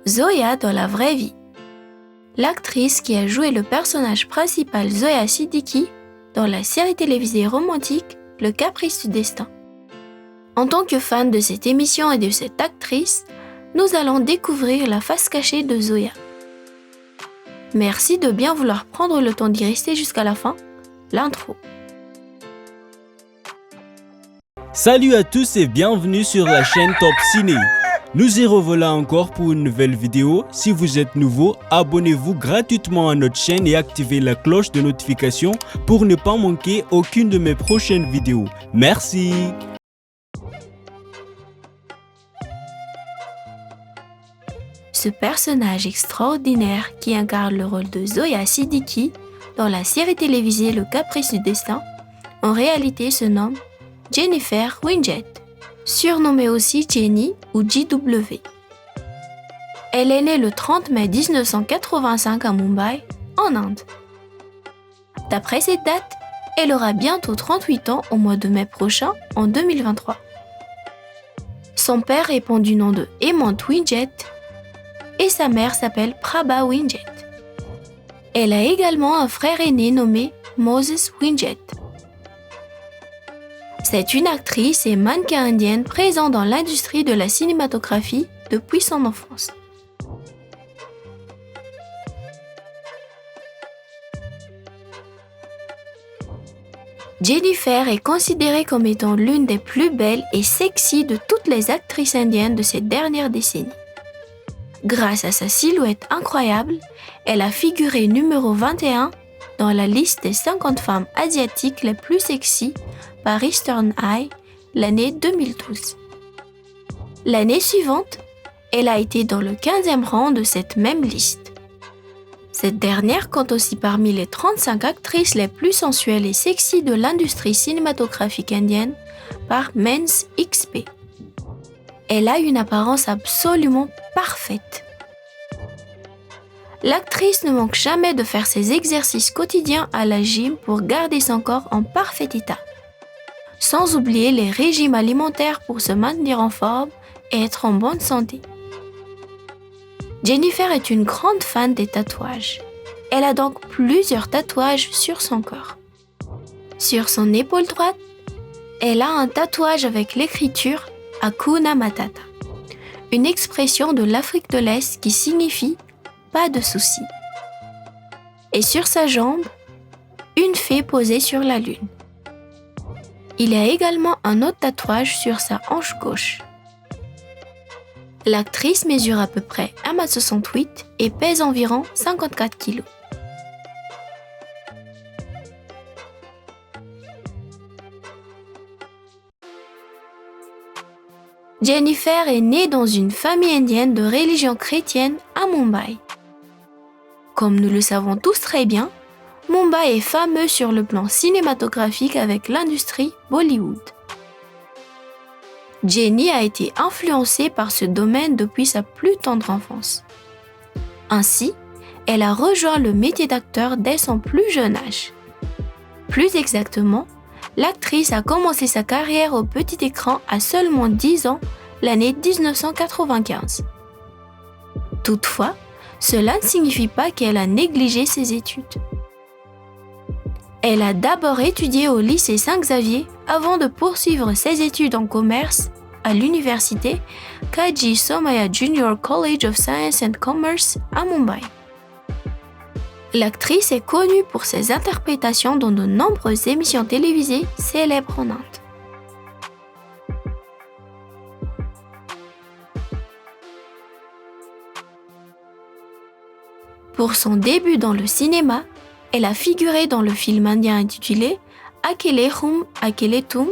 Zoya dans la vraie vie. L'actrice qui a joué le personnage principal Zoya Siddiqui dans la série télévisée romantique Le Caprice du Destin. En tant que fan de cette émission et de cette actrice, nous allons découvrir la face cachée de Zoya. Merci de bien vouloir prendre le temps d'y rester jusqu'à la fin. L'intro. Salut à tous et bienvenue sur la chaîne Top Ciné. Nous y revoilà encore pour une nouvelle vidéo. Si vous êtes nouveau, abonnez-vous gratuitement à notre chaîne et activez la cloche de notification pour ne pas manquer aucune de mes prochaines vidéos. Merci. Ce personnage extraordinaire qui incarne le rôle de Zoya Siddiqui dans la série télévisée Le Caprice du Destin, en réalité se nomme Jennifer Winget, surnommée aussi Jenny ou JW. Elle est née le 30 mai 1985 à Mumbai, en Inde. D'après cette date, elle aura bientôt 38 ans au mois de mai prochain, en 2023. Son père répond du nom de Hemant Winget et sa mère s'appelle Prabha Winget. Elle a également un frère aîné nommé Moses Winget. C'est une actrice et mannequin indienne présente dans l'industrie de la cinématographie depuis son enfance. Jennifer est considérée comme étant l'une des plus belles et sexy de toutes les actrices indiennes de ces dernières décennies. Grâce à sa silhouette incroyable, elle a figuré numéro 21 dans la liste des 50 femmes asiatiques les plus sexy par Eastern Eye l'année 2012. L'année suivante, elle a été dans le 15e rang de cette même liste. Cette dernière compte aussi parmi les 35 actrices les plus sensuelles et sexy de l'industrie cinématographique indienne par Men's XP. Elle a une apparence absolument parfaite. L'actrice ne manque jamais de faire ses exercices quotidiens à la gym pour garder son corps en parfait état. Sans oublier les régimes alimentaires pour se maintenir en forme et être en bonne santé. Jennifer est une grande fan des tatouages. Elle a donc plusieurs tatouages sur son corps. Sur son épaule droite, elle a un tatouage avec l'écriture Hakuna Matata, une expression de l'Afrique de l'Est qui signifie « pas de soucis ». Et sur sa jambe, une fée posée sur la lune. Il y a également un autre tatouage sur sa hanche gauche. L'actrice mesure à peu près 1,68 m et pèse environ 54 kg. Jennifer est née dans une famille indienne de religion chrétienne à Mumbai. Comme nous le savons tous très bien, Mumbai est fameux sur le plan cinématographique avec l'industrie Bollywood. Jenny a été influencée par ce domaine depuis sa plus tendre enfance. Ainsi, elle a rejoint le métier d'acteur dès son plus jeune âge. Plus exactement, l'actrice a commencé sa carrière au petit écran à seulement 10 ans, l'année 1995. Toutefois, cela ne signifie pas qu'elle a négligé ses études. Elle a d'abord étudié au lycée Saint-Xavier avant de poursuivre ses études en commerce à l'université Kaji Somaya Junior College of Science and Commerce à Mumbai. L'actrice est connue pour ses interprétations dans de nombreuses émissions télévisées célèbres en Inde. Pour son début dans le cinéma, elle a figuré dans le film indien intitulé Akele Hum Akele Tum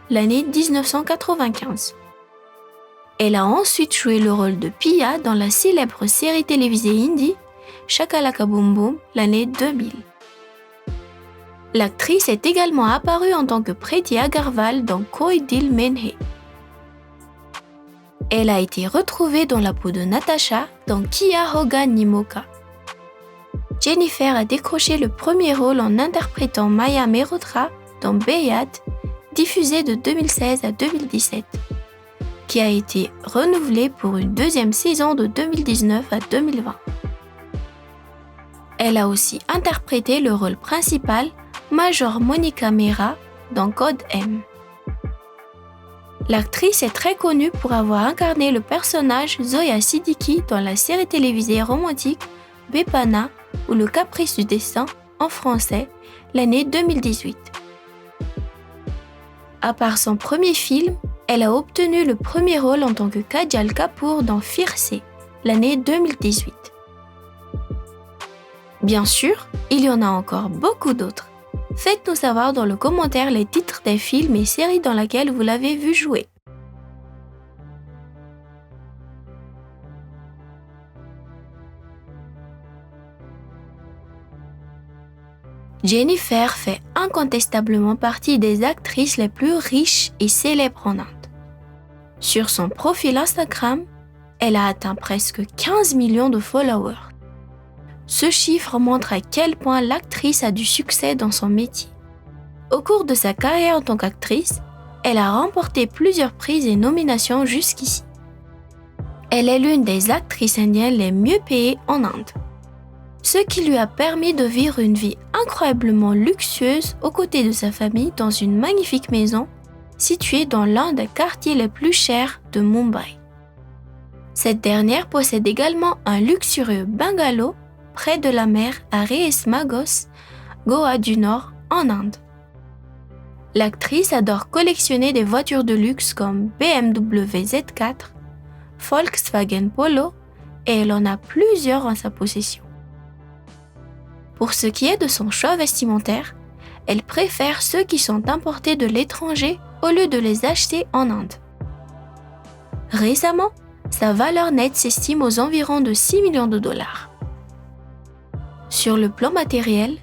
l'année 1995. Elle a ensuite joué le rôle de Pia dans la célèbre série télévisée hindi Shakalaka Boom Boom l'année 2000. L'actrice est également apparue en tant que Preeti Agarwal dans Koi Dil Mein Hai. Elle a été retrouvée dans la peau de Natasha dans Kiya Hoga Ni Mocha. Jennifer a décroché le premier rôle en interprétant Maya Mehrotra dans Beyad, diffusé de 2016 à 2017. qui a été renouvelée pour une deuxième saison de 2019 à 2020. Elle a aussi interprété le rôle principal, Major Monica Mera, dans Code M. L'actrice est très connue pour avoir incarné le personnage Zoya Siddiqui dans la série télévisée romantique Bepana ou Le Caprice du Destin en français, l'année 2018. À part son premier film, elle a obtenu le premier rôle en tant que Kajal Kapoor dans Fierce, l'année 2018. Bien sûr, il y en a encore beaucoup d'autres. Faites-nous savoir dans le commentaire les titres des films et séries dans lesquels vous l'avez vu jouer. Jennifer fait incontestablement partie des actrices les plus riches et célèbres en Inde. Sur son profil Instagram, elle a atteint presque 15 millions de followers. Ce chiffre montre à quel point l'actrice a du succès dans son métier. Au cours de sa carrière en tant qu'actrice, elle a remporté plusieurs prix et nominations jusqu'ici. Elle est l'une des actrices indiennes les mieux payées en Inde, ce qui lui a permis de vivre une vie incroyablement luxueuse aux côtés de sa famille dans une magnifique maison située dans l'un des quartiers les plus chers de Mumbai. Cette dernière possède également un luxurieux bungalow près de la mer à Reis Magos, Goa du Nord, en Inde. L'actrice adore collectionner des voitures de luxe comme BMW Z4, Volkswagen Polo et elle en a plusieurs en sa possession. Pour ce qui est de son choix vestimentaire, elle préfère ceux qui sont importés de l'étranger au lieu de les acheter en Inde. Récemment, sa valeur nette s'estime aux environs de 6 millions de dollars. Sur le plan matériel,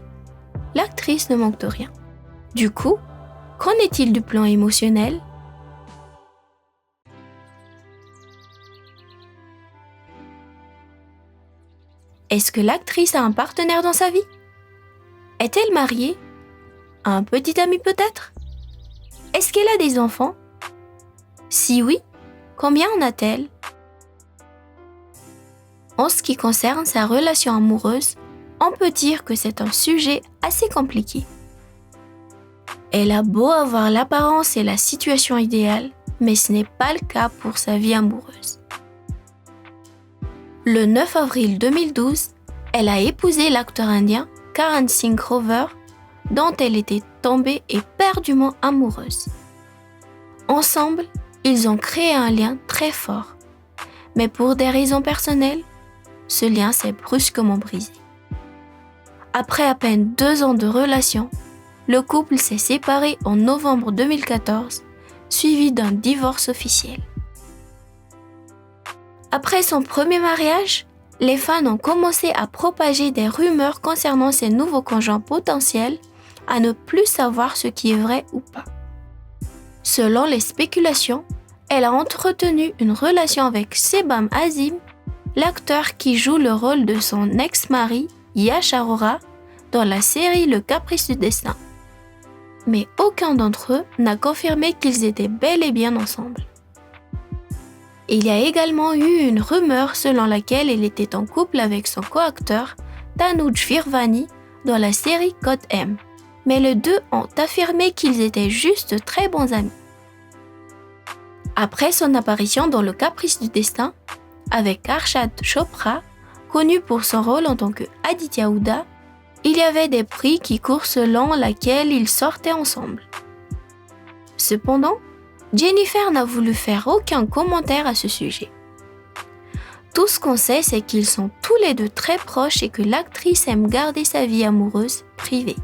l'actrice ne manque de rien. Du coup, qu'en est-il du plan émotionnel ? Est-ce que l'actrice a un partenaire dans sa vie ? Est-elle mariée ? Un petit ami peut-être ? Est-ce qu'elle a des enfants ? Si oui, combien en a-t-elle ? En ce qui concerne sa relation amoureuse, on peut dire que c'est un sujet assez compliqué. Elle a beau avoir l'apparence et la situation idéale, mais ce n'est pas le cas pour sa vie amoureuse. Le 9 avril 2012, elle a épousé l'acteur indien Karan Singh Grover, dont elle était tombée éperdument amoureuse. Ensemble, ils ont créé un lien très fort, mais pour des raisons personnelles, ce lien s'est brusquement brisé. Après à peine 2 ans de relation, le couple s'est séparé en novembre 2014, suivi d'un divorce officiel. Après son premier mariage, les fans ont commencé à propager des rumeurs concernant ses nouveaux conjoints potentiels, à ne plus savoir ce qui est vrai ou pas. Selon les spéculations, elle a entretenu une relation avec Sebam Azim, l'acteur qui joue le rôle de son ex-mari, Yash Arora, dans la série Le Caprice du Destin. Mais aucun d'entre eux n'a confirmé qu'ils étaient bel et bien ensemble. Il y a également eu une rumeur selon laquelle elle était en couple avec son co-acteur, Tanuj Virvani, dans la série Code M. Mais les deux ont affirmé qu'ils étaient juste de très bons amis. Après son apparition dans Le Caprice du Destin, avec Arshad Chopra, connu pour son rôle en tant que Aditya Hooda, il y avait des prix qui courent selon laquelle ils sortaient ensemble. Cependant, Jennifer n'a voulu faire aucun commentaire à ce sujet. Tout ce qu'on sait, c'est qu'ils sont tous les deux très proches et que l'actrice aime garder sa vie amoureuse privée.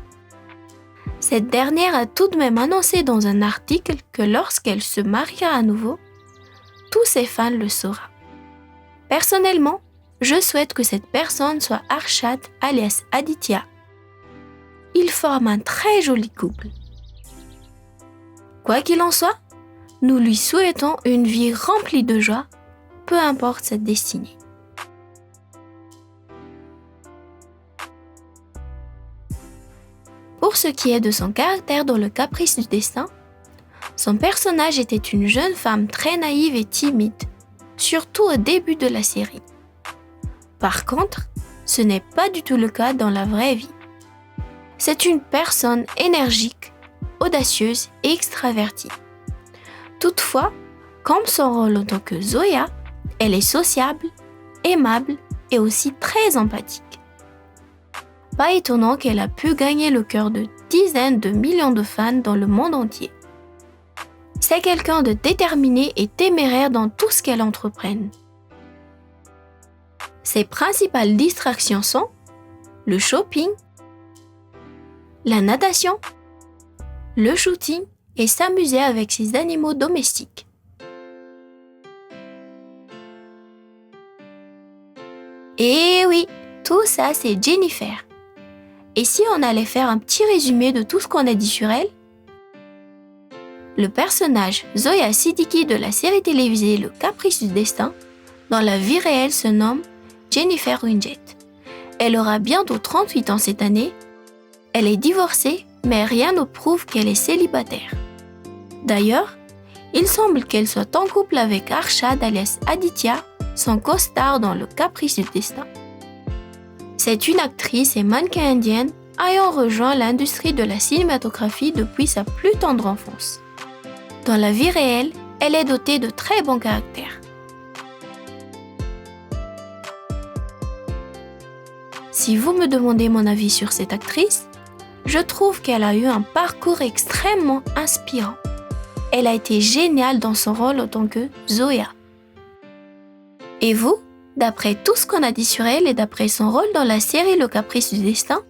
Cette dernière a tout de même annoncé dans un article que lorsqu'elle se mariera à nouveau, tous ses fans le sauront. Personnellement, je souhaite que cette personne soit Arshad alias Aditya. Ils forment un très joli couple. Quoi qu'il en soit, nous lui souhaitons une vie remplie de joie, peu importe sa destinée. Pour ce qui est de son caractère dans Le Caprice du Destin, Son personnage était une jeune femme très naïve et timide, surtout au début de la série. Par contre, ce n'est pas du tout le cas dans la vraie vie. C'est une personne énergique, audacieuse et extravertie. Toutefois, comme son rôle en tant que Zoya, elle est sociable, aimable et aussi très empathique. Pas étonnant qu'elle a pu gagner le cœur de dizaines de millions de fans dans le monde entier. C'est quelqu'un de déterminé et téméraire dans tout ce qu'elle entreprenne. Ses principales distractions sont le shopping, la natation, le shooting et s'amuser avec ses animaux domestiques. Et oui, tout ça c'est Jennifer. Et si on allait faire un petit résumé de tout ce qu'on a dit sur elle? Le personnage Zoya Siddiqui de la série télévisée Le Caprice du Destin, dans la vie réelle se nomme Jennifer Winget. Elle aura bientôt 38 ans cette année. Elle est divorcée, mais rien ne prouve qu'elle est célibataire. D'ailleurs, il semble qu'elle soit en couple avec Arshad alias Aditya, son costard dans Le Caprice du Destin. C'est une actrice et mannequin indienne ayant rejoint l'industrie de la cinématographie depuis sa plus tendre enfance. Dans la vie réelle, elle est dotée de très bons caractères. Si vous me demandez mon avis sur cette actrice, je trouve qu'elle a eu un parcours extrêmement inspirant. Elle a été géniale dans son rôle en tant que Zoya. Et vous, d'après tout ce qu'on a dit sur elle et d'après son rôle dans la série Le Caprice du Destin,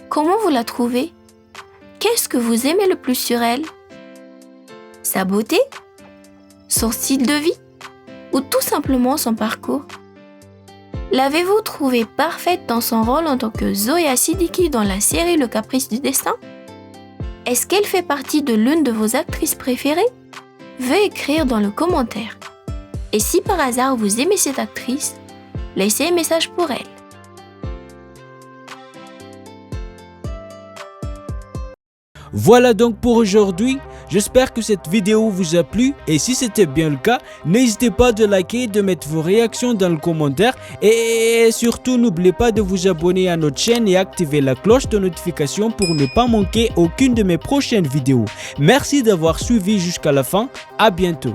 comment vous la trouvez? Qu'est-ce que vous aimez le plus sur elle? Sa beauté? Son style de vie? Ou tout simplement son parcours? L'avez-vous trouvée parfaite dans son rôle en tant que Zoya Siddiqui dans la série Le Caprice du Destin? Est-ce qu'elle fait partie de l'une de vos actrices préférées? Veuillez écrire dans le commentaire. Et si par hasard vous aimez cette actrice, laissez un message pour elle. Voilà donc pour aujourd'hui. J'espère que cette vidéo vous a plu et si c'était bien le cas, n'hésitez pas de liker, de mettre vos réactions dans le commentaire et surtout n'oubliez pas de vous abonner à notre chaîne et activer la cloche de notification pour ne pas manquer aucune de mes prochaines vidéos. Merci d'avoir suivi jusqu'à la fin, à bientôt.